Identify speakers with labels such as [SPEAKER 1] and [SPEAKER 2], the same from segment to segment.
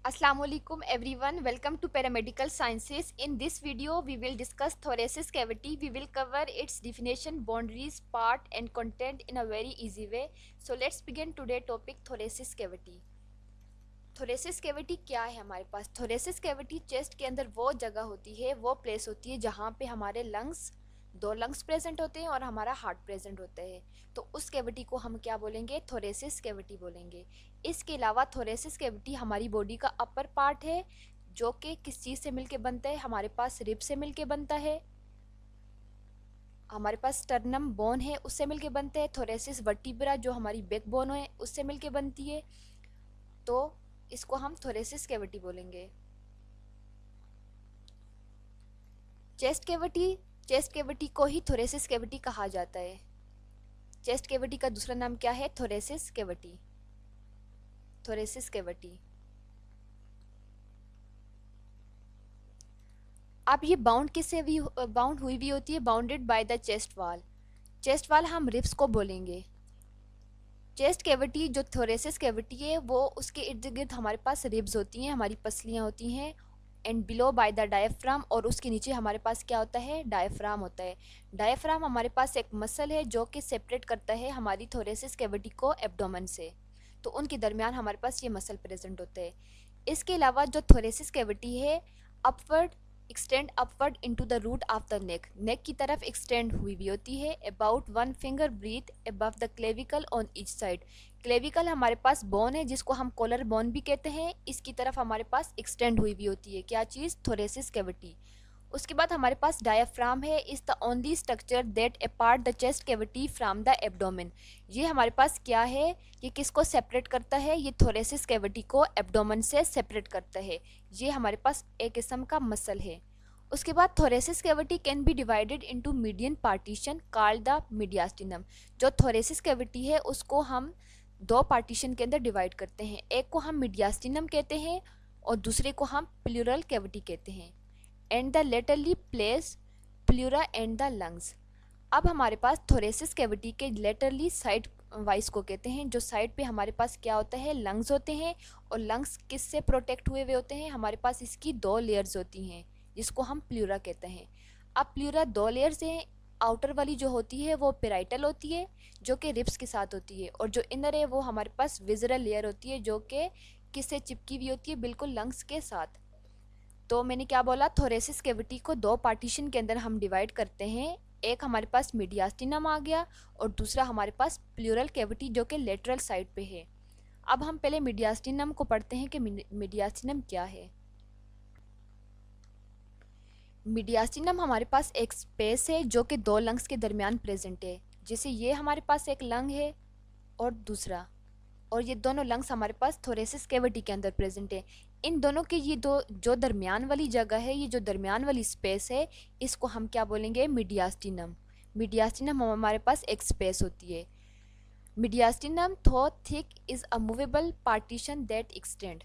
[SPEAKER 1] Assalamualaikum everyone, welcome to Paramedical Sciences. In this video we will discuss thoracic cavity. We will cover its definition, boundaries, part and content in a very easy way. So let's begin today topic thoracic cavity. Thoracic cavity क्या है हमारे पास? Thoracic cavity chest के अंदर वो जगह होती है, वो प्लेस होती है जहाँ पे हमारे लंग्स, दो लंग्स प्रेजेंट होते हैं और हमारा हार्ट प्रेजेंट होता है। तो उस कैविटी को हम क्या बोलेंगे? थोरेसिस कैविटी बोलेंगे। इसके अलावा थोरेसिस कैविटी हमारी बॉडी का अपर पार्ट है, जो कि किस चीज़ से मिलके बनता है? हमारे पास रिब से मिलके बनता है, हमारे पास स्टर्नम बोन है उससे मिलके बनता है, थोरेसिस वर्टिब्रा जो हमारी बैक बोन है उससे मिलके बनती है। तो इसको हम थोरेसिस कैविटी बोलेंगे। चेस्ट कैविटी को ही थोरेसिस कैविटी कहा जाता है। चेस्ट कैविटी का दूसरा नाम क्या है? Thoracic cavity. Thoracic cavity. अब ये बाउंड किससे भी बाउंड हुई भी होती है? बाउंडेड बाय द चेस्ट वाल। चेस्ट वाल हम रिब्स को बोलेंगे। चेस्ट कैविटी जो थोरेसिस कैविटी है वो उसके इर्द गिर्द हमारे पास रिब्स होती हैं, हमारी पसलियाँ होती हैं, and below by the diaphragm, और उसके नीचे हमारे पास क्या होता है? डायफ्राम होता है। डायफ्राम हमारे पास एक मसल है जो कि सेपरेट करता है हमारी थोरेसिस कैविटी को एब्डोमेन से, तो उनके दरमियान हमारे पास ये मसल प्रेजेंट होता है। इसके अलावा जो थोरेसिस कैविटी है upward extend upward into the root of the neck की तरफ एक्सटेंड हुई भी होती है, about 1 finger breadth above the clavicle on each side. Clavicle हमारे पास बोन है जिसको हम कॉलर बोन भी कहते हैं, इसकी तरफ हमारे पास एक्सटेंड हुई भी होती है क्या चीज़? Thoracic cavity. उसके बाद हमारे पास डायफ्राम है, is the only structure that apart the chest cavity from the abdomen. ये हमारे पास क्या है? ये किसको सेपरेट करता है? ये थोरेसिस कैविटी को एब्डोमेन से सेपरेट करता है। ये हमारे पास एक किस्म का मसल है। उसके बाद thoracic cavity can be divided into median partition called the mediastinum. जो थोरेसिस कैविटी है उसको हम दो पार्टीशन के अंदर डिवाइड करते हैं, एक को हम मीडियास्टिनम कहते हैं और दूसरे को हम प्लूरल कैविटी कहते हैं, and the laterally place pleura and the lungs. अब हमारे पास थोरेसिस कैविटी के लेटरली साइड वाइज को कहते हैं, जो साइड पे हमारे पास क्या होता है? लंग्स होते हैं, और लंग्स किससे प्रोटेक्ट हुए हुए होते हैं? हमारे पास इसकी दो लेयर्स होती हैं जिसको हम प्लूरा कहते हैं। अब प्लूरा दो लेयर्स हैं, आउटर वाली जो होती है वो पेराइटल होती है जो कि रिब्स के साथ होती है, और जो इनर है वो हमारे पास विजरल लेयर होती है जो कि किससे चिपकी हुई होती है? बिल्कुल लंग्स के साथ। तो मैंने क्या बोला? थोरेसिस कैविटी को दो पार्टीशन के अंदर हम डिवाइड करते हैं, एक हमारे पास मीडियास्टिनम आ गया और दूसरा हमारे पास प्लूरल कैविटी जो कि लेटरल साइड पे है। अब हम पहले मीडियास्टिनम को पढ़ते हैं कि मीडियास्टिनम क्या है। मीडियास्टिनम हमारे पास एक स्पेस है जो कि दो लंग्स के दरमियान प्रेजेंट है, जैसे ये हमारे पास एक लंग है और दूसरा, और ये दोनों लंग्स हमारे पास थोरेसिस कैविटी के अंदर प्रेजेंट है। इन दोनों के ये दो जो दरमियान वाली जगह है, ये जो दरमियान वाली स्पेस है, इसको हम क्या बोलेंगे? मीडियास्टिनम। मीडियास्टिनम हमारे पास एक स्पेस होती है। मीडियास्टिनम थो thick is a movable partition that extend.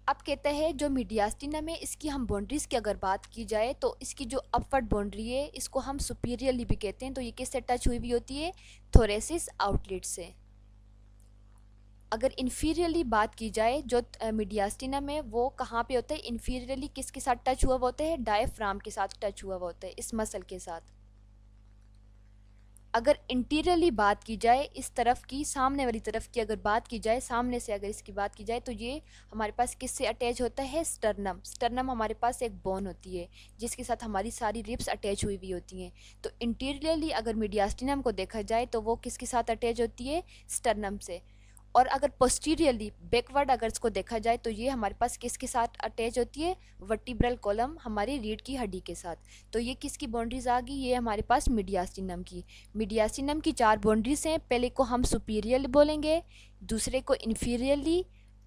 [SPEAKER 1] अब कहते हैं जो मीडियास्टिनम है इसकी हम बाउंड्रीज की अगर बात की जाए तो इसकी जो अपवर्ड बाउंड्री है इसको हम सुपीरियरली भी कहते हैं, तो ये किससे टच हुई भी होती है? थोरेसिस आउटलेट से। अगर इन्फीरियरली बात की जाए, जो मीडियास्टिनम है वो कहाँ पे होता है? इन्फीरियरली किसके साथ टच हुआ हुआ होता है? डायफ्राम के साथ टच हुआ हुआ होता है, इस मसल के साथ। अगर इंटीरियरली बात की जाए, इस तरफ की, सामने वाली तरफ की अगर बात की जाए, सामने से अगर इसकी बात की जाए, तो ये हमारे पास किससे अटैच होता है? स्टर्नम। स्टर्नम हमारे पास एक बोन होती है जिसके साथ हमारी सारी रिब्स अटैच हुई हुई होती हैं। तो इंटीरियरली अगर मीडियास्टिनम को देखा जाए तो वो किसके साथ अटैच होती है? स्टर्नम से। और अगर पोस्टीरियरली बैकवर्ड अगर इसको देखा जाए तो ये हमारे पास किसके साथ अटैच होती है? वर्टिब्रल कॉलम, हमारी रीढ़ की हड्डी के साथ। तो ये किसकी बाउंड्रीज आ गई? ये हमारे पास मीडियास्टिनम की। मीडियास्टिनम की चार बाउंड्रीज हैं, पहले को हम सुपीरियर बोलेंगे, दूसरे को इन्फीरियरली,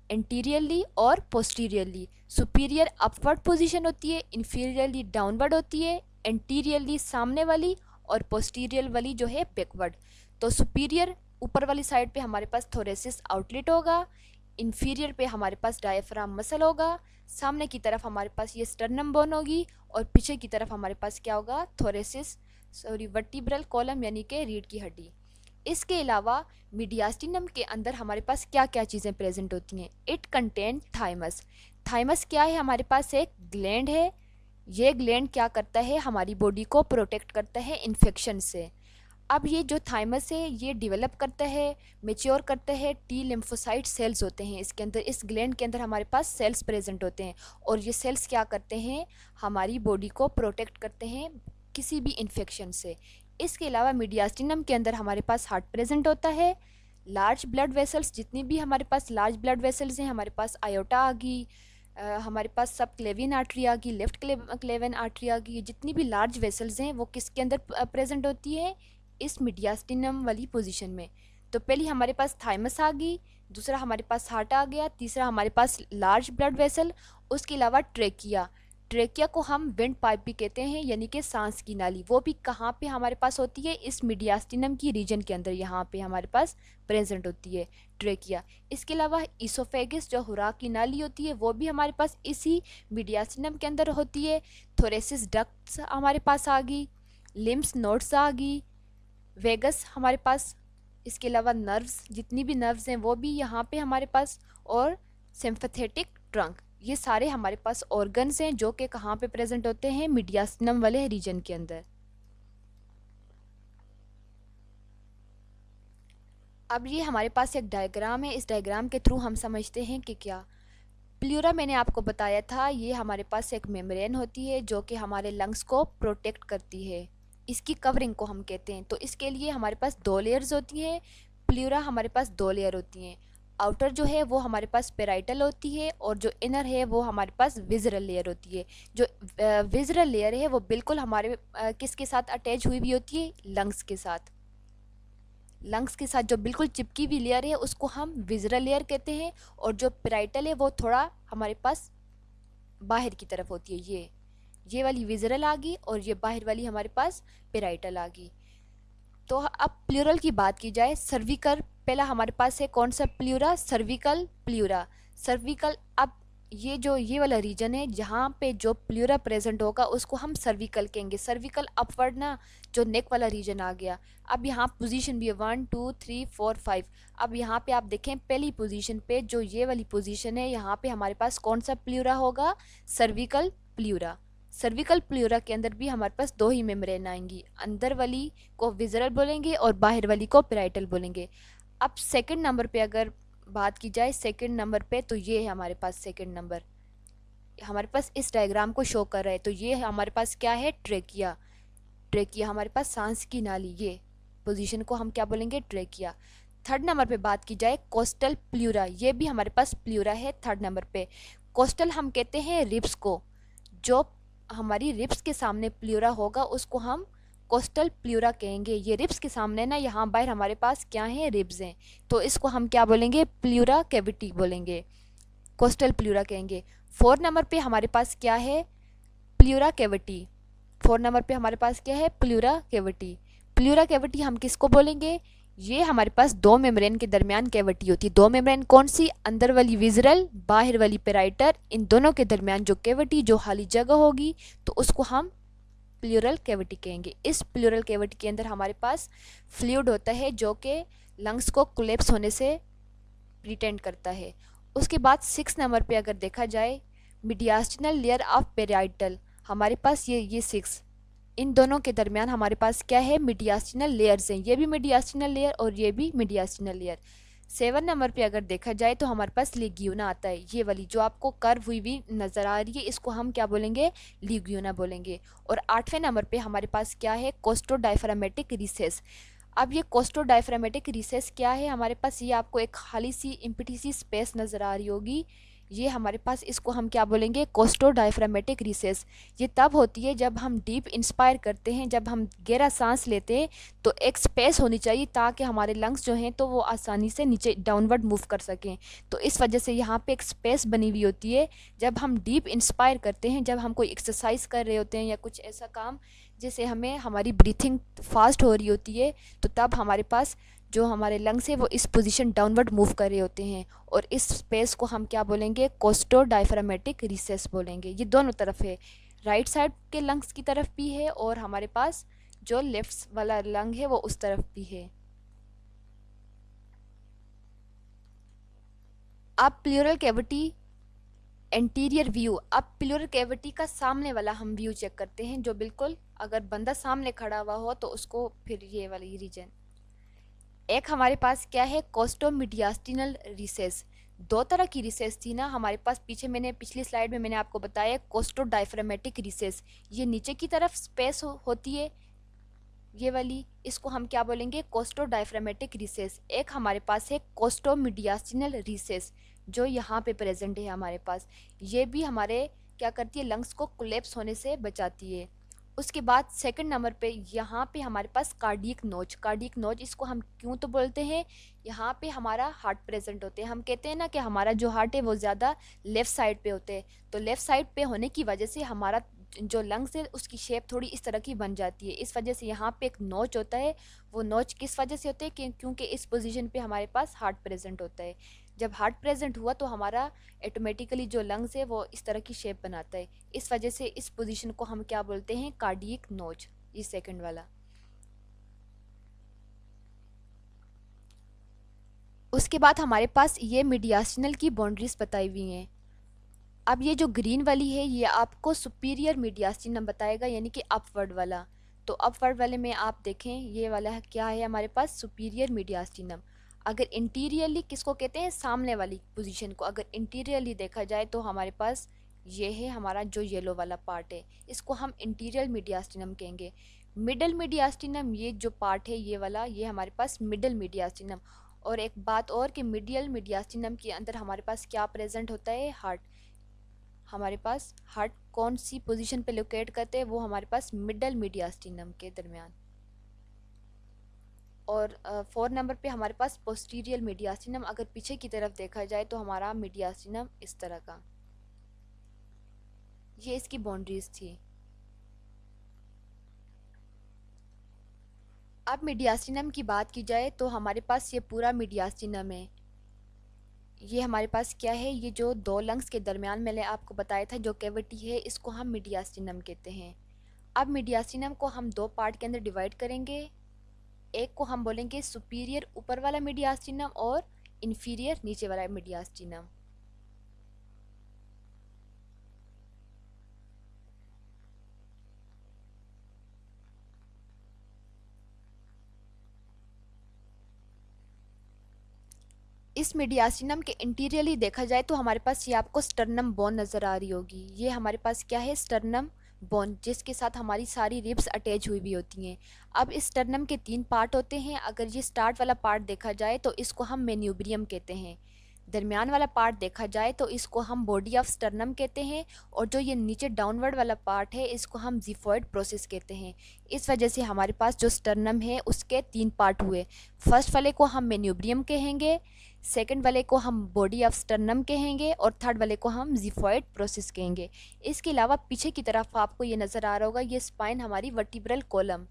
[SPEAKER 1] एंटीरियरली और पोस्टीरियरली। सुपीरियर अपवर्ड पोजीशन होती है, इन्फीरियरली डाउनवर्ड होती है, एंटीरियरली सामने वाली, और पोस्टीरियर वाली जो है बैकवर्ड। तो सुपीरियर ऊपर वाली साइड पे हमारे पास थोरेसिस आउटलेट होगा, इन्फीरियर पे हमारे पास डायफ्राम मसल होगा, सामने की तरफ हमारे पास ये स्टर्नम बोन होगी, और पीछे की तरफ हमारे पास क्या होगा? वर्टिब्रल कॉलम यानी कि रीढ़ की हड्डी। इसके अलावा मीडियास्टिनम के अंदर हमारे पास क्या क्या चीज़ें प्रेजेंट होती हैं? It contain thymus. थाइमस क्या है? हमारे पास एक ग्लैंड है। ये ग्लैंड क्या करता है? हमारी बॉडी को प्रोटेक्ट करता है इन्फेक्शन से। अब ये जो थाइमस है ये डेवलप करता है, मेच्योर करता है टी लिम्फोसाइट सेल्स होते हैं इसके अंदर। इस ग्लैंड के अंदर हमारे पास सेल्स प्रेजेंट होते हैं और ये सेल्स क्या करते हैं? हमारी बॉडी को प्रोटेक्ट करते हैं किसी भी इन्फेक्शन से। इसके अलावा मीडियास्टिनम के अंदर हमारे पास हार्ट प्रेजेंट होता है, लार्ज ब्लड वेसल्स, जितनी भी हमारे पास लार्ज ब्लड वेसल्स हैं, हमारे पास आयोटा आ गई, हमारे पास सब क्लेवियन आर्टरी आ गई, लेफ्ट क्लेवियन आर्टरी आ गई। जितनी भी लार्ज वेसल्स हैं वो किसके अंदर प्रेजेंट होती है? इस मीडियास्टिनम वाली पोजीशन में। तो पहली हमारे पास थाइमस आ गई, दूसरा हमारे पास हार्ट आ गया, तीसरा हमारे पास लार्ज ब्लड वेसल, उसके अलावा ट्रेकिया। ट्रेकिया को हम विंड पाइप भी कहते हैं, यानी कि सांस की नाली। वो भी कहाँ पे हमारे पास होती है? इस मीडियास्टिनम की रीजन के अंदर, यहाँ पे हमारे पास प्रेजेंट होती है ट्रेकिया। इसके अलावा इसोफेगस जो खुराक की नाली होती है वो भी हमारे पास इसी मीडियास्टिनम के अंदर होती है। थोरेसिस डक्ट्स हमारे पास आ गई, लिम्स नोड्स आ गई, वेगस हमारे पास, इसके अलावा नर्व्स, जितनी भी नर्व्स हैं वो भी यहाँ पे हमारे पास, और सिम्पैथेटिक ट्रंक। ये सारे हमारे पास ऑर्गन्स हैं जो कि कहाँ पे प्रेजेंट होते हैं? मीडियास्टिनम वाले रीजन के अंदर। अब ये हमारे पास एक डायग्राम है, इस डायग्राम के थ्रू हम समझते हैं कि क्या प्ल्यूरा, मैंने आपको बताया था, ये हमारे पास एक मेम्ब्रेन होती है जो कि हमारे लंग्स को प्रोटेक्ट करती है, इसकी कवरिंग को हम कहते हैं। तो इसके लिए हमारे पास दो लेयर्स होती हैं। प्ल्यूरा हमारे पास दो लेयर होती हैं। आउटर जो है वो हमारे पास पेराइटल होती है और जो इनर है वो हमारे पास विजरल लेयर होती है। जो विजरल लेयर है वो बिल्कुल हमारे किसके साथ अटैच हुई भी होती है? लंग्स के साथ। लंग्स के साथ जो बिल्कुल चिपकी हुई लेयर है उसको हम विजरल लेयर कहते हैं, और जो पेराइटल है वो थोड़ा हमारे पास बाहर की तरफ होती है। ये वाली विजरल आ गई और ये बाहर वाली हमारे पास पेराइटल आ गई। तो अब प्लूरल की बात की जाए, सर्विकल पहला हमारे पास है कौन सा प्ल्यूरा? सर्विकल प्ल्यूरा। सर्विकल, अब ये वाला रीजन है जहाँ पे जो प्ल्यूरा प्रेजेंट होगा उसको हम सर्विकल कहेंगे। सर्विकल अपवर्ड ना, जो नेक वाला रीजन आ गया। अब यहाँ पोजीशन भी है 1 2 3 4 5। अब यहाँ पे आप देखें पहली पोजीशन पे जो ये वाली पोजीशन है, यहाँ पे हमारे पास कौन सा प्ल्यूरा होगा? सर्विकल प्ल्यूरा। सर्विकल प्ल्यूरा के अंदर भी हमारे पास दो ही मेम्ब्रेन आएंगी, अंदर वाली को विजरल बोलेंगे और बाहर वाली को पेराइटल बोलेंगे। अब सेकंड नंबर पे अगर बात की जाए, सेकंड नंबर पे, तो ये है हमारे पास सेकंड नंबर, हमारे पास इस डायग्राम को शो कर रहा है। तो ये हमारे पास क्या है? ट्रेकिया। ट्रेकिया हमारे पास सांस की नाली, ये पोजीशन को हम क्या बोलेंगे? ट्रेकिया। थर्ड नंबर पे बात की जाए, कोस्टल प्ल्यूरा, ये भी हमारे पास प्ल्यूरा है थर्ड नंबर पे। कोस्टल हम कहते हैं रिब्स को, जो हमारी रिब्स के सामने प्ल्यूरा होगा उसको हम कोस्टल प्ल्यूरा कहेंगे। ये रिब्स के सामने ना, यहाँ बाहर हमारे पास क्या है? रिब्स हैं, तो इसको हम क्या बोलेंगे? प्ल्यूरा कैविटी बोलेंगे, कोस्टल प्ल्यूरा कहेंगे। फोर नंबर पे हमारे पास क्या है? प्ल्यूरा कैविटी। फोर नंबर पे हमारे पास क्या है? प्ल्यूरा कैविटी। प्ल्यूरा कैविटी हम किसको बोलेंगे? ये हमारे पास दो मेम्ब्रेन के दरमियान कैविटी होती है। दो मेम्ब्रेन कौन सी? अंदर वाली विजरल, बाहर वाली पेराइटर, इन दोनों के दरमियान जो कैविटी, जो खाली जगह होगी, तो उसको हम प्लूरल कैविटी कहेंगे। इस प्लूरल कैविटी के अंदर हमारे पास फ्लूइड होता है जो कि लंग्स को कोलैप्स होने से प्रिटेंड करता है। उसके बाद 6 नंबर पे अगर देखा जाए, मीडियास्टिनल लेयर ऑफ पेराइटल, हमारे पास ये 6, इन दोनों के दरमियान हमारे पास क्या है? मीडियास्टिनल लेयर्स हैं, ये भी मीडियास्टिनल लेयर और ये भी मीडियास्टिनल लेयर। 7 नंबर पे अगर देखा जाए तो हमारे पास लिग्यूना आता है, ये वाली जो आपको कर्व हुई भी नज़र आ रही है, इसको हम क्या बोलेंगे? लिग्यूना बोलेंगे। और 8वें नंबर पे हमारे पास क्या है? Costo diaphragmatic recess. अब ये कोस्टो डायफ्रामेटिक रिसेस क्या है? हमारे पास ये आपको एक खाली सी एम्प्टी सी स्पेस नज़र आ रही होगी, ये हमारे पास, इसको हम क्या बोलेंगे? Costo diaphragmatic recess. ये तब होती है जब हम डीप इंस्पायर करते हैं, जब हम गहरा सांस लेते हैं, तो एक स्पेस होनी चाहिए ताकि हमारे लंग्स जो हैं तो वो आसानी से नीचे डाउनवर्ड मूव कर सकें। तो इस वजह से यहाँ पे एक स्पेस बनी हुई होती है जब हम डीप इंस्पायर करते हैं, जब हम कोई एक्सरसाइज कर रहे होते हैं या कुछ ऐसा काम जैसे हमें हमारी ब्रीथिंग फास्ट हो रही होती है, तो तब हमारे पास जो हमारे लंग्स है वो इस पोजीशन डाउनवर्ड मूव कर रहे होते हैं, और इस स्पेस को हम क्या बोलेंगे? कोस्टो डायफ्रामेटिक रिसेस बोलेंगे। ये दोनों तरफ है, राइट साइड के लंग्स की तरफ भी है और हमारे पास जो लेफ्ट वाला लंग है वो उस तरफ भी है। अब प्लूरल कैविटी एंटीरियर व्यू, अब प्लूरल कैविटी का सामने वाला हम व्यू चेक करते हैं, जो बिल्कुल अगर बंदा सामने खड़ा हुआ हो तो उसको फिर ये वाली रीजन। एक हमारे पास क्या है, कोस्टोमीडियास्टिनल रिसेस। दो तरह की रिसेस थी ना हमारे पास, पीछे मैंने पिछली स्लाइड में मैंने आपको बताया कोस्टो डायफ्रामेटिक रिसेस, ये नीचे की तरफ स्पेस होती है ये वाली, इसको हम क्या बोलेंगे, कोस्टो डायफ्रामेटिक रिसेस। एक हमारे पास है कोस्टोमीडियास्टिनल रिसेस जो यहाँ पे प्रेजेंट है हमारे पास, ये भी हमारे क्या करती है, लंग्स को कोलैप्स होने से बचाती है। उसके बाद सेकंड नंबर पे यहाँ पे हमारे पास कार्डियक नोच, कार्डियक नोच इसको हम क्यों तो बोलते हैं, यहाँ पे हमारा हार्ट प्रेजेंट होते हैं। हम कहते हैं ना कि हमारा जो हार्ट है वो ज़्यादा लेफ़्ट साइड पे होते हैं, तो लेफ़्ट साइड पे होने की वजह से हमारा जो लंग्स है उसकी शेप थोड़ी इस तरह की बन जाती है। इस वजह से यहाँ पे एक नोच होता है, वो नोच किस वजह से होता है क्योंकि इस पोजीशन पे हमारे पास हार्ट प्रेजेंट होता है। जब हार्ट प्रेजेंट हुआ तो हमारा ऑटोमेटिकली जो लंग्स है वो इस तरह की शेप बनाता है। इस वजह से इस पोजीशन को हम क्या बोलते हैं, कार्डियक नोच, ये सेकंड वाला। उसके बाद हमारे पास ये मीडियास्टिनल की बाउंड्रीज बताई हुई हैं। अब ये जो ग्रीन वाली है ये आपको सुपीरियर मीडियास्टिनम बताएगा, यानी कि अपवर्ड वाला। तो अपवर्ड वाले में आप देखें ये वाला क्या है हमारे पास, सुपीरियर मीडियास्टिनम। अगर इंटीरियरली किसको कहते हैं, सामने वाली पोजीशन को अगर इंटीरियरली देखा जाए तो हमारे पास ये है हमारा जो येलो वाला पार्ट है, इसको हम इंटीरियर मीडियास्टिनम कहेंगे। मिडल मीडियास्टिनम ये जो पार्ट है ये वाला, ये हमारे पास मिडल मीडियास्टिनम। और एक बात और कि मिडियल मीडियास्टिनम के अंदर हमारे पास क्या प्रेजेंट होता है, हार्ट। हमारे पास हार्ट कौन सी पोजीशन पे लोकेट करते हैं, वो हमारे पास मिडल मीडियास्टिनम के दरमियान। और 4 नंबर पे हमारे पास पोस्टीरियर मीडियास्टिनम, अगर पीछे की तरफ देखा जाए तो हमारा मीडियास्टिनम इस तरह का, ये इसकी बाउंड्रीज थी। अब मीडियास्टिनम की बात की जाए तो हमारे पास ये पूरा मीडियास्टिनम है। ये हमारे पास क्या है, ये जो दो लंग्स के दरमियान मैंने आपको बताया था जो कैविटी है, इसको हम मीडियास्टिनम कहते हैं। अब मीडियास्टिनम को हम दो पार्ट के अंदर डिवाइड करेंगे, एक को हम बोलेंगे सुपीरियर ऊपर वाला मीडियास्टिनम और इन्फीरियर नीचे वाला मीडियास्टिनम। इस मीडियास्टिनम के इंटीरियरली देखा जाए तो हमारे पास ये आपको स्टर्नम बोन नज़र आ रही होगी, ये हमारे पास क्या है, स्टर्नम बोन, जिसके साथ हमारी सारी रिब्स अटैच हुई भी होती हैं। अब इस स्टर्नम के 3 पार्ट होते हैं, अगर ये स्टार्ट वाला पार्ट देखा जाए तो इसको हम मेन्यूब्रियम कहते हैं। दरमियान वाला पार्ट देखा जाए तो इसको हम बॉडी ऑफ स्टर्नम कहते हैं, और जो ये नीचे डाउनवर्ड वाला पार्ट है इसको हम जिफॉइड प्रोसेस कहते हैं। इस वजह से हमारे पास जो स्टर्नम है उसके 3 पार्ट हुए। फर्स्ट वाले को हम मेन्यूब्रियम कहेंगे, सेकंड वाले को हम बॉडी ऑफ स्टर्नम कहेंगे, और थर्ड वाले को हम जिफॉइड प्रोसेस कहेंगे। इसके अलावा पीछे की तरफ आपको ये नज़र आ रहा होगा, ये स्पाइन हमारी वर्टिब्रल कॉलम,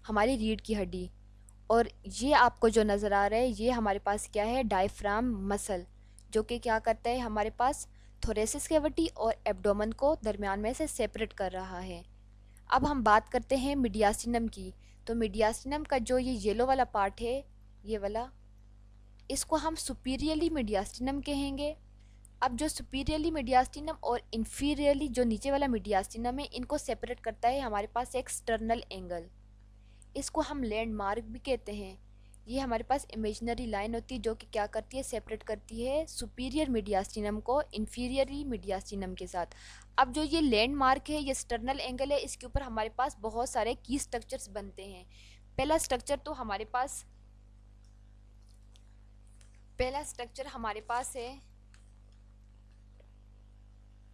[SPEAKER 1] हमारी रीढ़ की हड्डी। और ये आपको जो नज़र आ रहा है ये हमारे पास क्या है, डायफ्राम मसल, जो कि क्या करता है हमारे पास थोरेसिस कैविटी और एब्डोमेन को दरमियान में से सेपरेट कर रहा है। अब हम बात करते हैं मीडियास्टिनम की। तो मीडियास्टिनम का जो ये येलो वाला पार्ट है, ये वाला, इसको हम सुपीरियरली मीडियास्टिनम कहेंगे। अब जो सुपीरियरली मीडियास्टिनम और इन्फीरियरली जो नीचे वाला मीडियास्टिनम है, इनको सेपरेट करता है हमारे पास एक एक्सटर्नल एंगल, इसको हम लैंडमार्क भी कहते हैं। ये हमारे पास इमेजिनरी लाइन होती है जो कि क्या करती है, सेपरेट करती है सुपीरियर मीडियास्टिनम को इन्फीरियरली मीडियास्टिनम के साथ। अब जो ये लैंडमार्क है, ये एक्सटर्नल एंगल है, इसके ऊपर हमारे पास बहुत सारे की स्ट्रक्चर्स बनते हैं। पहला स्ट्रक्चर तो हमारे पास पहला स्ट्रक्चर हमारे पास है,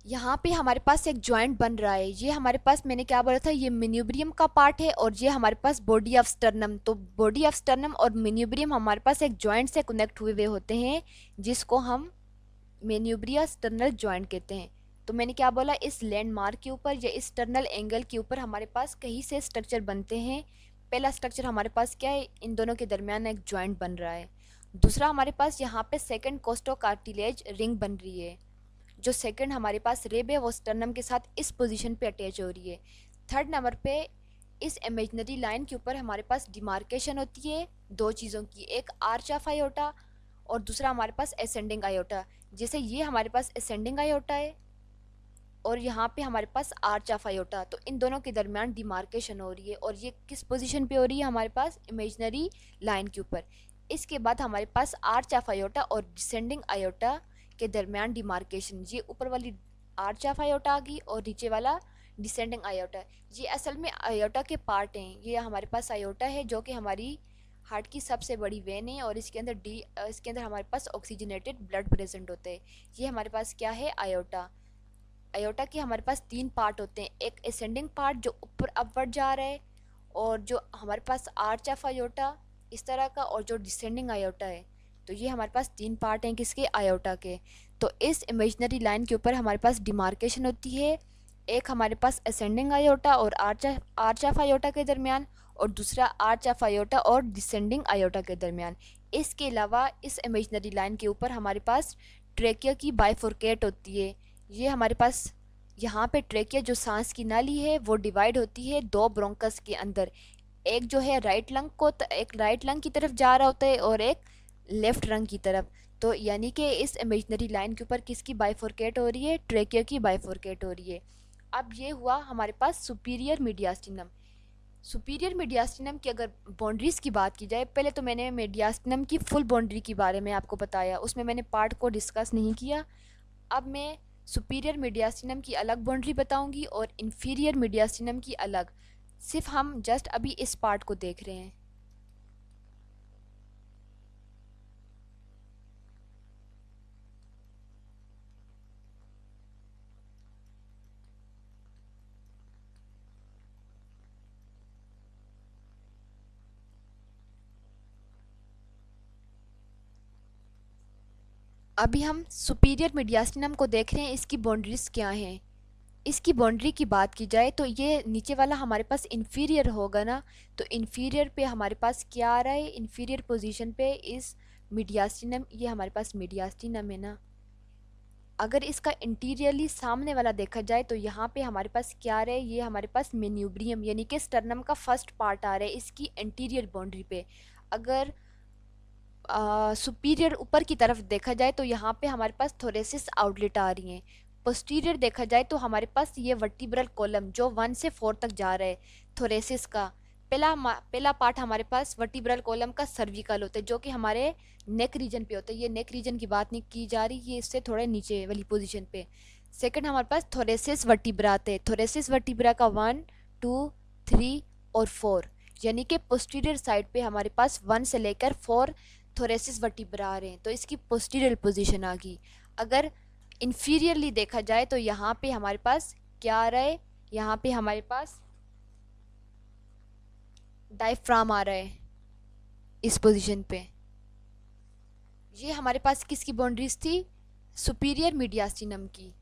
[SPEAKER 1] यहाँ पे हमारे पास एक जॉइंट बन रहा है। ये हमारे पास मैंने क्या बोला था, ये मिन्यूब्रियम का पार्ट है, और ये हमारे पास बॉडी ऑफ स्टर्नम। तो बॉडी ऑफ स्टर्नम और मिन्यूब्रियम हमारे पास एक जॉइंट से कनेक्ट हुए हुए होते हैं, जिसको हम मेन्यूब्रिया स्टर्नल जॉइंट कहते हैं। तो मैंने क्या बोला, इस लैंडमार्क के ऊपर या इस स्टर्नल एंगल के ऊपर हमारे पास कहीं से स्ट्रक्चर बनते हैं। पहला स्ट्रक्चर हमारे पास क्या है, इन दोनों के दरमियान एक जॉइंट बन रहा है। दूसरा हमारे पास यहाँ पे सेकंड कोस्टोकार्टिलेज रिंग बन रही है। जो सेकंड हमारे पास रेब है वो स्टर्नम के साथ इस पोजीशन पे अटैच हो रही है। थर्ड नंबर पे इस इमेजिनरी लाइन के ऊपर हमारे पास डिमार्केशन होती है दो चीज़ों की, एक आर्च ऑफ आयोटा और दूसरा हमारे पास असेंडिंग आयोटा। जैसे ये हमारे पास असेंडिंग आयोटा है और यहाँ पे हमारे पास आर्च ऑफ आयोटा, तो इन दोनों के दरमियान डिमार्केशन हो रही है और ये किस पोजीशन पे हो रही है हमारे पास इमेजिनरी लाइन के ऊपर। इसके बाद हमारे पास आर्च ऑफ आयोटा और डिसेंडिंग आयोटा के दरमियान डिमार्केशन, ये ऊपर वाली आर्च ऑफ आयोटा आ गई और नीचे वाला डिसेंडिंग आयोटा। ये असल में आयोटा के पार्ट हैं। ये हमारे पास आयोटा है जो कि हमारी हार्ट की सबसे बड़ी वेन है और इसके अंदर हमारे पास ऑक्सीजनेटेड ब्लड प्रेजेंट होते हैं। ये हमारे पास क्या है, आयोटा। आयोटा के हमारे पास 3 पार्ट होते हैं, एक असेंडिंग पार्ट जो ऊपर अपवर्ड जा रहा है, और जो हमारे पास आर्च ऑफ आयोटा इस तरह का, और जो डिसेंडिंग आयोटा है। तो ये हमारे पास 3 पार्ट हैं किसके, आयोटा के। तो इस इमेजिनरी लाइन के ऊपर हमारे पास डिमार्केशन होती है, एक हमारे पास असेंडिंग आयोटा और आर्च ऑफ आयोटा के दरमियान, और दूसरा आर्च ऑफ आयोटा और डिसेंडिंग आयोटा के दरमियान। इसके अलावा इस इमेजिनरी लाइन के ऊपर हमारे पास ट्रेकिया की बाइफोर्केट होती है। ये हमारे पास यहाँ पे ट्रेकिया जो सांस की नाली है वो डिवाइड होती है 2 ब्रोंकस के अंदर। एक जो है एक राइट लंग की तरफ जा रहा होता है और एक लेफ्ट लंग की तरफ। तो यानी कि इस इमेजिनरी लाइन के ऊपर किसकी बाइफोर्केट हो रही है, ट्रेकिया की बाइफोर्केट हो रही है। अब ये हुआ हमारे पास सुपीरियर मीडियास्टिनम। सुपीरियर मीडियास्टिनम की अगर बाउंड्रीज़ की बात की जाए, पहले तो मैंने मीडियास्टिनम की फुल बाउंड्री के बारे में आपको बताया, उसमें मैंने पार्ट को डिस्कस नहीं किया। अब मैं सुपीरियर मीडियास्टिनम की अलग बाउंड्री बताऊंगी और इन्फीरियर मीडियास्टिनम की अलग। सिर्फ हम जस्ट अभी इस पार्ट को देख रहे हैं। अभी हम सुपीरियर मीडियास्टिनम को देख रहे हैं, इसकी बाउंड्रीज क्या हैं। इसकी बाउंड्री की बात की जाए तो ये नीचे वाला हमारे पास इन्फीरियर होगा ना, तो इन्फीरियर पे हमारे पास क्या आ रहा है, इन्फीरियर पोजीशन पे इस मीडियास्टिनम, ये हमारे पास मीडियास्टिनम है ना। अगर इसका इंटीरियरली सामने वाला देखा जाए तो यहाँ पे हमारे पास क्या आ रहा है, ये हमारे पास मेन्यूब्रियम यानी कि स्टर्नम का फर्स्ट पार्ट आ रहा है इसकी इंटीरियर बाउंड्री पे। अगर सुपीरियर ऊपर की तरफ देखा जाए तो यहाँ पे हमारे पास थोरेसिस आउटलेट आ रही हैं। पोस्टीरियर देखा जाए तो हमारे पास ये वर्टिब्रल कॉलम जो 1 से 4 तक जा रहा है थोरेसिस का। पहला पार्ट हमारे पास वर्टिब्रल कॉलम का सर्विकल होता है जो कि हमारे नेक रीजन पे होता है। ये नेक रीजन की बात नहीं की जा रही, ये इससे थोड़े नीचे वाली पोजीशन पे। सेकंड हमारे पास थोरेसिस वर्टिब्रा आते हैं। थोरेसिस वर्टिब्रा का 1, 2, 3 और 4, यानी कि पोस्टीरियर साइड पे हमारे पास 1 से लेकर 4 थोरेसिस वर्टिब्रा आ रहे हैं, तो इसकी पोस्टीरियर पोजीशन आ गई। अगर इन्फीरियरली देखा जाए तो यहाँ पे हमारे पास क्या आ रहा है, यहाँ पे हमारे पास डायफ्राम आ रहा है इस पोजीशन पे। ये हमारे पास किसकी बाउंड्रीज थी, सुपीरियर मीडियास्टिनम की।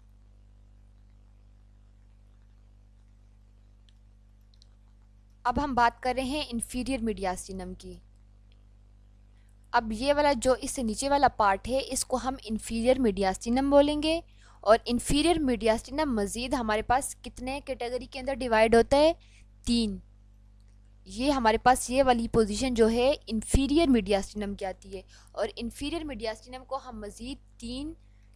[SPEAKER 1] अब हम बात कर रहे हैं इन्फीरियर मीडियास्टिनम की। अब ये वाला जो इससे नीचे वाला पार्ट है इसको हम इन्फीरियर मीडियास्टिनम बोलेंगे। और इन्फीरियर मीडियास्टिनम मज़ीद हमारे पास कितने कैटेगरी के अंदर डिवाइड होता है, 3। ये हमारे पास ये वाली पोजीशन जो है इन्फीरियर मीडियास्टिनम की आती है। और इन्फीरियर मीडियास्टिनम को हम मज़ीद 3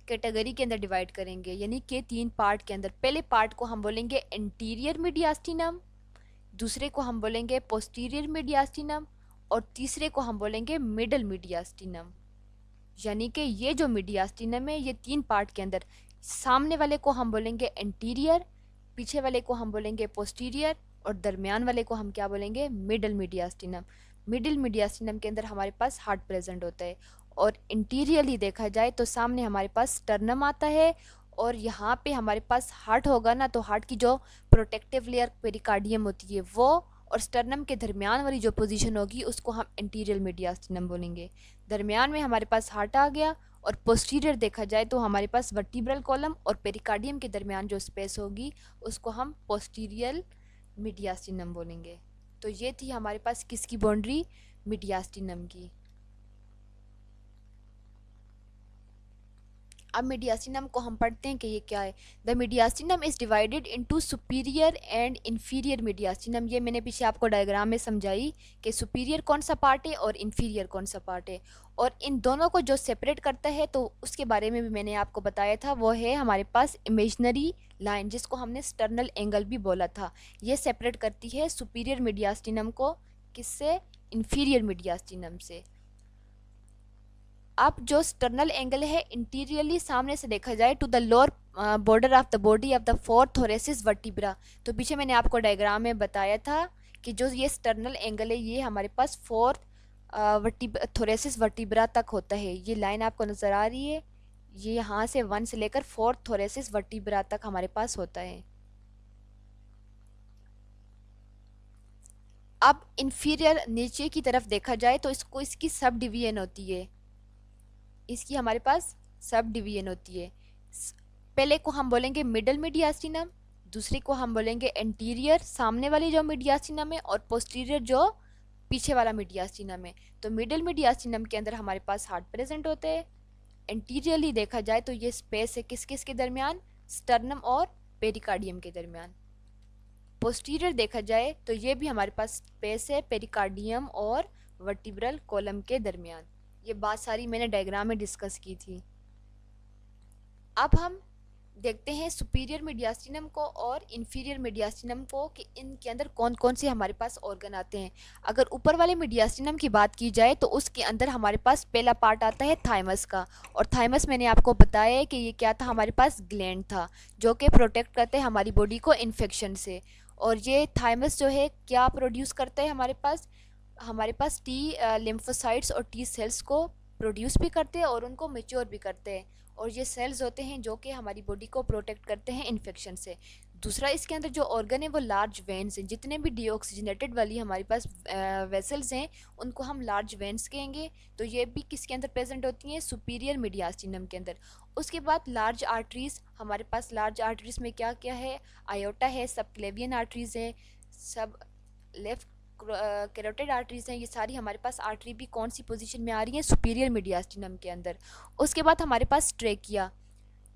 [SPEAKER 1] कैटेगरी के अंदर डिवाइड करेंगे, यानी कि 3 पार्ट के अंदर। पहले पार्ट को हम बोलेंगे एंटीरियर मीडियास्टिनम, दूसरे को हम बोलेंगे पोस्टीरियर मीडियास्टिनम, और तीसरे को हम बोलेंगे मिडल मीडियास्टिनम। यानी कि ये जो मीडियास्टिनम है ये 3 पार्ट के अंदर, सामने वाले को हम बोलेंगे एंटीरियर, पीछे वाले को हम बोलेंगे पोस्टीरियर, और दरमियान वाले को हम क्या बोलेंगे, मिडल मीडियास्टिनम। मिडल मीडियास्टिनम के अंदर हमारे पास हार्ट प्रेजेंट होता है। और इंटीरियरली देखा जाए तो सामने हमारे पास स्टर्नम आता है, और यहाँ पे हमारे पास हार्ट होगा ना, तो हार्ट की जो प्रोटेक्टिव लेयर पेरिकार्डियम होती है वो, और स्टर्नम के दरमियान वाली जो पोजीशन होगी उसको हम इंटीरियर मीडियास्टिनम बोलेंगे। दरमियान में हमारे पास हार्ट आ गया। और पोस्टीरियर देखा जाए तो हमारे पास वर्टिब्रल कॉलम और पेरिकार्डियम के दरमियान जो स्पेस होगी उसको हम पोस्टीरियर मीडियास्टिनम बोलेंगे। तो ये थी हमारे पास किसकी बाउंड्री, मीडियास्टिनम की। अब मीडियासिनम को हम पढ़ते हैं कि ये क्या है। The mediastinum is divided into superior and inferior mediastinum. ये मैंने पीछे आपको डायग्राम में समझाई कि सुपीरियर कौन सा पार्ट है और इन्फीरियर कौन सा पार्ट है, और इन दोनों को जो सेपरेट करता है तो उसके बारे में भी मैंने आपको बताया था, वो है हमारे पास इमेजिनरी लाइन, जिसको हमने स्टर्नल एंगल भी बोला था। ये सेपरेट करती है सुपीरियर मीडियास्टिनम को किससे, इन्फीरियर मीडियास्टिनम से। अब जो स्टर्नल एंगल है इंटीरियरली सामने से देखा जाए to the lower border of the body of the fourth thoracic vertebra, तो पीछे मैंने आपको डायग्राम में बताया था कि जो ये स्टर्नल एंगल है ये हमारे पास फोर्थ थोरेसिस वर्टिब्रा तक होता है। ये लाइन आपको नज़र आ रही है, ये यहाँ से 1 से लेकर फोर्थ थोरेसिस वर्टिब्रा तक हमारे पास होता है। अब इंफीरियर नीचे की तरफ देखा जाए तो इसकी सब डिवीजन होती है, इसकी हमारे पास सब डिवीजन होती है। पहले को हम बोलेंगे मिडल मीडियास्टिनम, दूसरे को हम बोलेंगे एंटीरियर सामने वाली जो मीडियास्टिनम है, और पोस्टीरियर जो पीछे वाला मीडियास्टिनम है। तो मिडल मीडियास्टिनम के अंदर हमारे पास हार्ट प्रेजेंट होते हैं। एंटीरियरली देखा जाए तो ये स्पेस है किस किस के दरमियान, स्टर्नम और पेरिकार्डियम के दरमियान। पोस्टीरियर देखा जाए तो ये भी हमारे पास स्पेस है पेरिकार्डियम और वर्टिब्रल कॉलम के दरमियान। ये बात सारी मैंने डायग्राम में डिस्कस की थी। अब हम देखते हैं सुपीरियर मीडियास्टिनम को और इन्फीरियर मीडियास्टिनम को कि इनके अंदर कौन कौन से हमारे पास ऑर्गन आते हैं। अगर ऊपर वाले मीडियास्टिनम की बात की जाए तो उसके अंदर हमारे पास पहला पार्ट आता है थाइमस का, और थाइमस मैंने आपको बताया है कि ये क्या था, हमारे पास ग्लैंड था जो कि प्रोटेक्ट करते हैं हमारी बॉडी को इन्फेक्शन से। और ये थाइमस जो है क्या प्रोड्यूस करता है, हमारे पास टी लिम्फोसाइट्स और टी सेल्स को प्रोड्यूस भी करते हैं और उनको मेच्योर भी करते हैं, और ये सेल्स होते हैं जो कि हमारी बॉडी को प्रोटेक्ट करते हैं इन्फेक्शन से। दूसरा इसके अंदर जो ऑर्गन है वो लार्ज वेन्स हैं, जितने भी डीऑक्सीजनेटेड वाली हमारे पास वेसल्स हैं उनको हम लार्ज वेन्स कहेंगे। तो ये भी किसके अंदर प्रेजेंट होती हैं, सुपीरियर मीडियास्टिनम के अंदर। उसके बाद लार्ज आर्टरीज, हमारे पास लार्ज आर्टरीज में क्या क्या है, आयोटा है, सब क्लेवियन आर्टरीज है, सब लेफ्ट कैरोटिड आर्टरीज हैं। ये सारी हमारे पास आर्टरी भी कौन सी पोजीशन में आ रही है, सुपीरियर मीडियास्टिनम के अंदर। उसके बाद हमारे पास ट्रेकिया,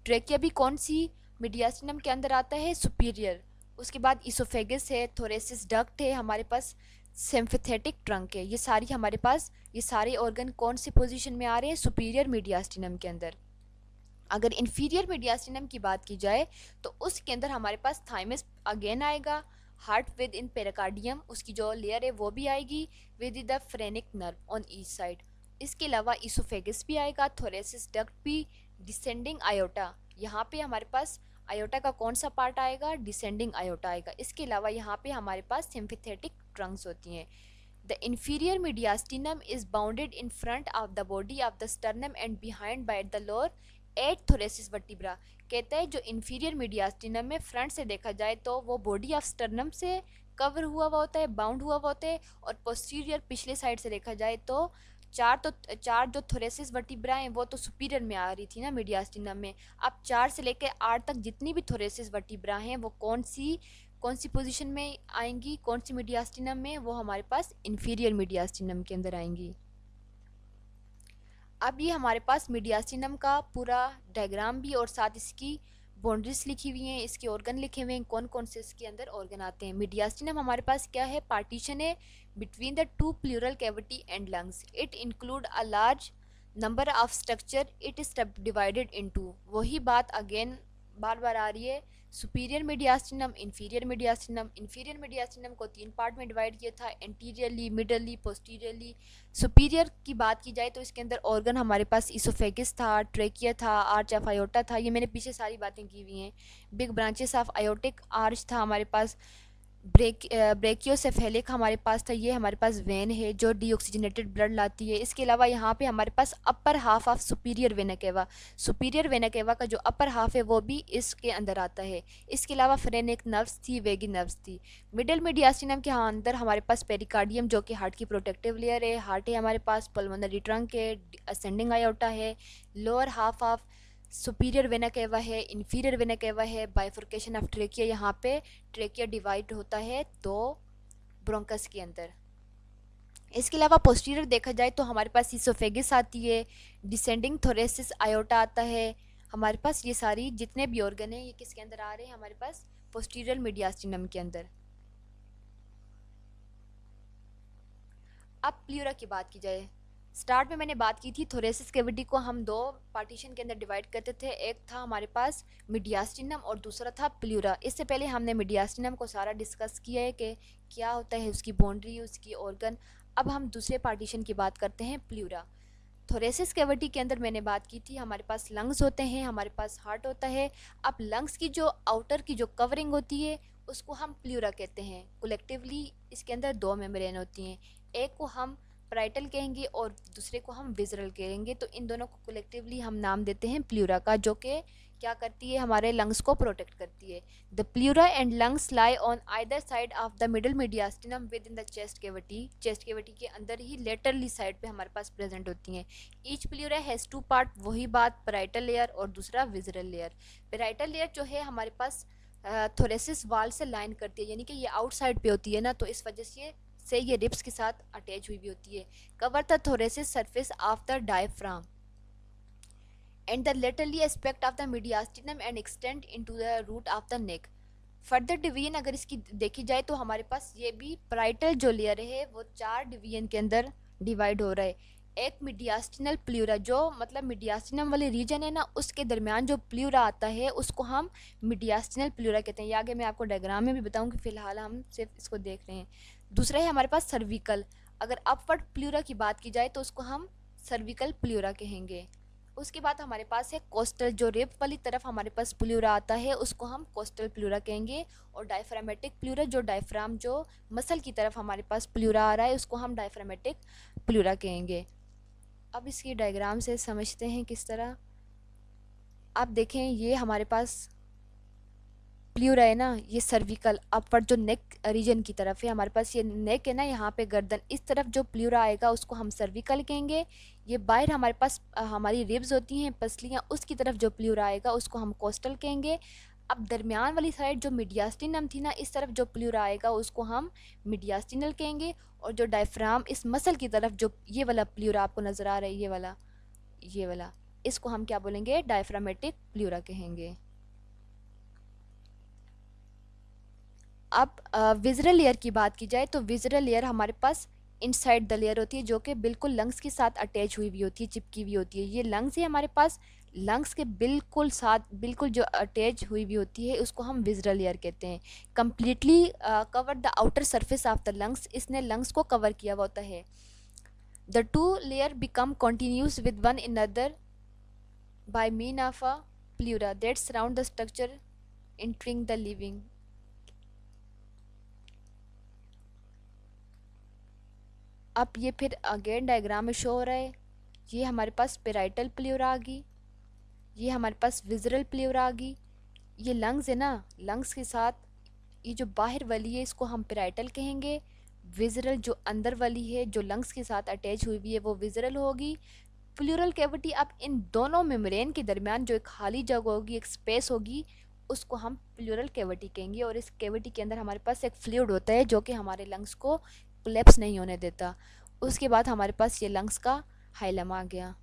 [SPEAKER 1] ट्रेकिया भी कौन सी मीडियास्टिनम के अंदर आता है, सुपीरियर। उसके बाद इसोफेगस है, थोरेसिस डक्ट है, हमारे पास सिम्फेथेटिक ट्रंक है। ये सारे ऑर्गन कौन सी पोजीशन में आ रहे हैं, सुपीरियर मीडियास्टिनम के अंदर। अगर इन्फीरियर मीडियास्टिनम की बात की जाए तो उसके अंदर हमारे पास थाइमस अगेन आएगा, हार्ट विद इन पेरिकार्डियम उसकी जो लेयर है वो भी आएगी, with the phrenic nerve on each side. इसके अलावा इसोफेगस भी आएगा, थोरेसिस डक्ट भी, डिसेंडिंग आयोटा, यहाँ पे हमारे पास आयोटा का कौन सा पार्ट आएगा, डिसेंडिंग आयोटा आएगा। इसके अलावा यहाँ पे हमारे पास सिम्फेथेटिक ट्रंक्स होती हैं। The inferior mediastinum is bounded in front of the body of the sternum and behind by the lower 8 thoracic vertebra। कहता है जो inferior mediastinum में फ्रंट से देखा जाए तो वो बॉडी ऑफ स्टर्नम से कवर हुआ हुआ होता है, बाउंड हुआ हुआ होता है, और पोस्टीरियर पिछले साइड से देखा जाए तो चार जो थोरेसिस वर्टिब्रा हैं वो तो सुपीरियर में आ रही थी ना मीडियास्टिनम में। अब 4 से लेकर 8 तक जितनी भी थोरेसिस वर्टिब्रा हैं वो कौन सी पोजीशन में आएंगी, कौन सी मीडियास्टिनम में, वो हमारे पास इन्फीरियर मीडियास्टिनम के अंदर आएंगी। अब ये हमारे पास मीडियास्टिनम का पूरा डायग्राम भी और साथ इसकी बाउंड्रीज लिखी हुई हैं, इसके ऑर्गन लिखे हुए हैं, कौन कौन से इसके अंदर ऑर्गन आते हैं। मीडियास्टिनम हमारे पास क्या है, पार्टीशन है between the two pleural cavity and lungs. It include a large number of structure, it is divided into, वही बात अगेन बार बार आ रही है, superior mediastinum, inferior mediastinum. Inferior mediastinum को 3 पार्ट में डिवाइड किया था, एंटीरियरली, मिडली, पोस्टीरियरली। सुपीरियर की बात की जाए तो इसके अंदर ऑर्गन हमारे पास इसोफेगस था, ट्रेकिया था, आर्च ऑफ आयोटा था, ये मैंने पीछे सारी बातें की हुई हैं। Big branches of aortic arch था हमारे पास, ब्रेकियोसेफेलिक हमारे पास था, ये हमारे पास वेन है जो डीऑक्सीजनेटेड ब्लड लाती है। इसके अलावा यहाँ पे हमारे पास upper half of superior vena cava, superior vena cava का जो अपर हाफ है वो भी इसके अंदर आता है। इसके अलावा फ्रेनिक नर्व्स थी, वेगी नर्व्स थी। मिडल मीडियास्टिनम के अंदर हमारे पास पेरिकार्डियम जो कि हार्ट की प्रोटेक्टिव लेयर है, हार्ट है हमारे पास, पल्मोनरी ट्रंक है, असेंडिंग आयोटा है, lower half of superior vena केवा है, इन्फीरियर वेना केवा है, बाइफर्केशन ऑफ ट्रेकिया, यहाँ पे ट्रेकिया डिवाइड होता है तो ब्रोंकस के अंदर। इसके अलावा पोस्टीरियर देखा जाए तो हमारे पास इसोफेगिस आती है, डिसेंडिंग थोरेसिस आयोटा आता है, हमारे पास ये सारी जितने भी ऑर्गन हैं ये किसके अंदर आ रहे हैं, हमारे पास पोस्टीरियर मीडियास्टिनम के अंदर। अब प्ल्यूरा की बात की जाए, स्टार्ट में मैंने बात की थी थोरेसिस कैविटी को हम दो पार्टीशन के अंदर डिवाइड करते थे, एक था हमारे पास मीडियास्टिनम और दूसरा था प्ल्यूरा। इससे पहले हमने मीडियास्टिनम को सारा डिस्कस किया है कि क्या होता है, उसकी बाउंड्री, उसकी ऑर्गन। अब हम दूसरे पार्टीशन की बात करते हैं, प्ल्यूरा। थोरेसिस कैविटी के अंदर मैंने बात की थी हमारे पास लंग्स होते हैं, हमारे पास हार्ट होता है। अब लंग्स की जो आउटर की जो कवरिंग होती है उसको हम प्ल्यूरा कहते हैं। कलेक्टिवली इसके अंदर दो मेम्ब्रेन होती हैं, एक को हम पैराइटल कहेंगे और दूसरे को हम विज़रल कहेंगे। तो इन दोनों को कलेक्टिवली हम नाम देते हैं प्ल्यूरा का, जो कि क्या करती है, हमारे लंग्स को प्रोटेक्ट करती है। The pleura and lungs lie on either side of the middle mediastinum within the chest cavity. Chest cavity के अंदर ही लेटरली साइड पे हमारे पास प्रेजेंट होती हैं। ईच प्ल्यूरा हैज़ टू पार्ट, वही बात पैराइटल लेयर और दूसरा विज़रल लेयर। पैराइटल लेयर जो है हमारे पास थोरेसिस वाल से लाइन करती है, यानी कि ये आउटसाइड पे होती है ना, तो इस वजह से ये रिब्स के साथ अटैच हुई भी होती है। Cover the thoracic surface of the diaphragm and the laterally aspect of the mediastinum and extend into the root of the neck. Further division अगर इसकी देखी जाए तो हमारे पास ये भी पैराइटल जो लेयर है वो चार डिवीजन के अंदर डिवाइड हो रहा है। एक मीडियास्टिनल प्ल्यूरा, जो मतलब मीडियास्टिनम वाले रीजन है ना, उसके दरमियान जो प्ल्यूरा आता है उसको हम मीडियास्टिनल प्ल्यूरा कहते हैं। ये आगे मैं आपको डायग्राम में भी बताऊंगी, फिलहाल हम सिर्फ इसको देख रहे हैं। दूसरा है हमारे पास सर्विकल। अगर अपवर्ड प्ल्यूरा की बात की जाए तो उसको हम सर्विकल प्ल्यूरा कहेंगे। उसके बाद हमारे पास है कोस्टल, जो रिब वाली तरफ हमारे पास प्ल्यूरा आता है उसको हम कोस्टल प्ल्यूरा कहेंगे। और डायफ्रामेटिक प्ल्यूरा, जो डायफ्राम जो मसल की तरफ हमारे पास प्ल्यूरा आ रहा है उसको हम डायफ्रामेटिक प्ल्यूरा कहेंगे। अब इसकी डायग्राम से समझते हैं किस तरह। आप देखें ये हमारे पास प्ल्यूरा है ना, ये सर्विकल अपवर्ड जो नेक रीजन की तरफ है, हमारे पास ये नेक है ना, यहाँ पे गर्दन, इस तरफ जो प्ल्यूरा आएगा उसको हम सर्विकल कहेंगे। ये बाहर हमारे पास हमारी रिब्स होती हैं, पसलियाँ, उसकी तरफ जो प्ल्यूरा आएगा उसको हम कोस्टल कहेंगे। अब दरमियान वाली साइड जो मीडियास्टिनम थी ना, इस तरफ जो प्ल्यूरा आएगा उसको हम मीडियास्टिनल कहेंगे। और जो डायफ्राम इस मसल की तरफ जो ये वाला प्ल्यूरा आपको नज़र आ रहा है, ये वाला इसको हम क्या बोलेंगे, डायफ्रामेटिक प्ल्यूरा कहेंगे। अब विज़रल लेयर की बात की जाए तो विज़रल लेयर हमारे पास इनसाइड द लेयर होती है, जो कि बिल्कुल लंग्स के साथ अटैच हुई हुई होती है, चिपकी हुई होती है। ये लंग्स है हमारे पास, लंग्स के बिल्कुल साथ बिल्कुल जो अटैच हुई भी होती है उसको हम विज़रल लेयर कहते हैं। Completely cover the outer surface of the lungs, इसने लंग्स को कवर किया हुआ होता है। The two layer become continuous with one another by mean of a pleura that surround the structure entering the living. अब ये फिर अगेन डायग्राम में शो हो रहा है, ये हमारे पास पेराइटल प्ल्यूरा आ गई, ये हमारे पास विज़रल प्ल्यूरा आ गई। ये लंग्स है ना, लंग्स के साथ ये जो बाहर वाली है इसको हम पेराइटल कहेंगे। विज़रल जो अंदर वाली है जो लंग्स के साथ अटैच हुई हुई है वो विज़रल होगी। प्लूरल कैविटी, अब इन दोनों मेम्ब्रेन के दरमियान जो एक खाली जगह होगी, एक स्पेस होगी, उसको हम प्लूरल कैविटी कहेंगे। और इस कैविटी के अंदर हमारे पास एक फ्लूइड होता है जो कि हमारे लंग्स को कोलैप्स नहीं होने देता। उसके बाद हमारे पास ये लंग्स का हाइलम आ गया।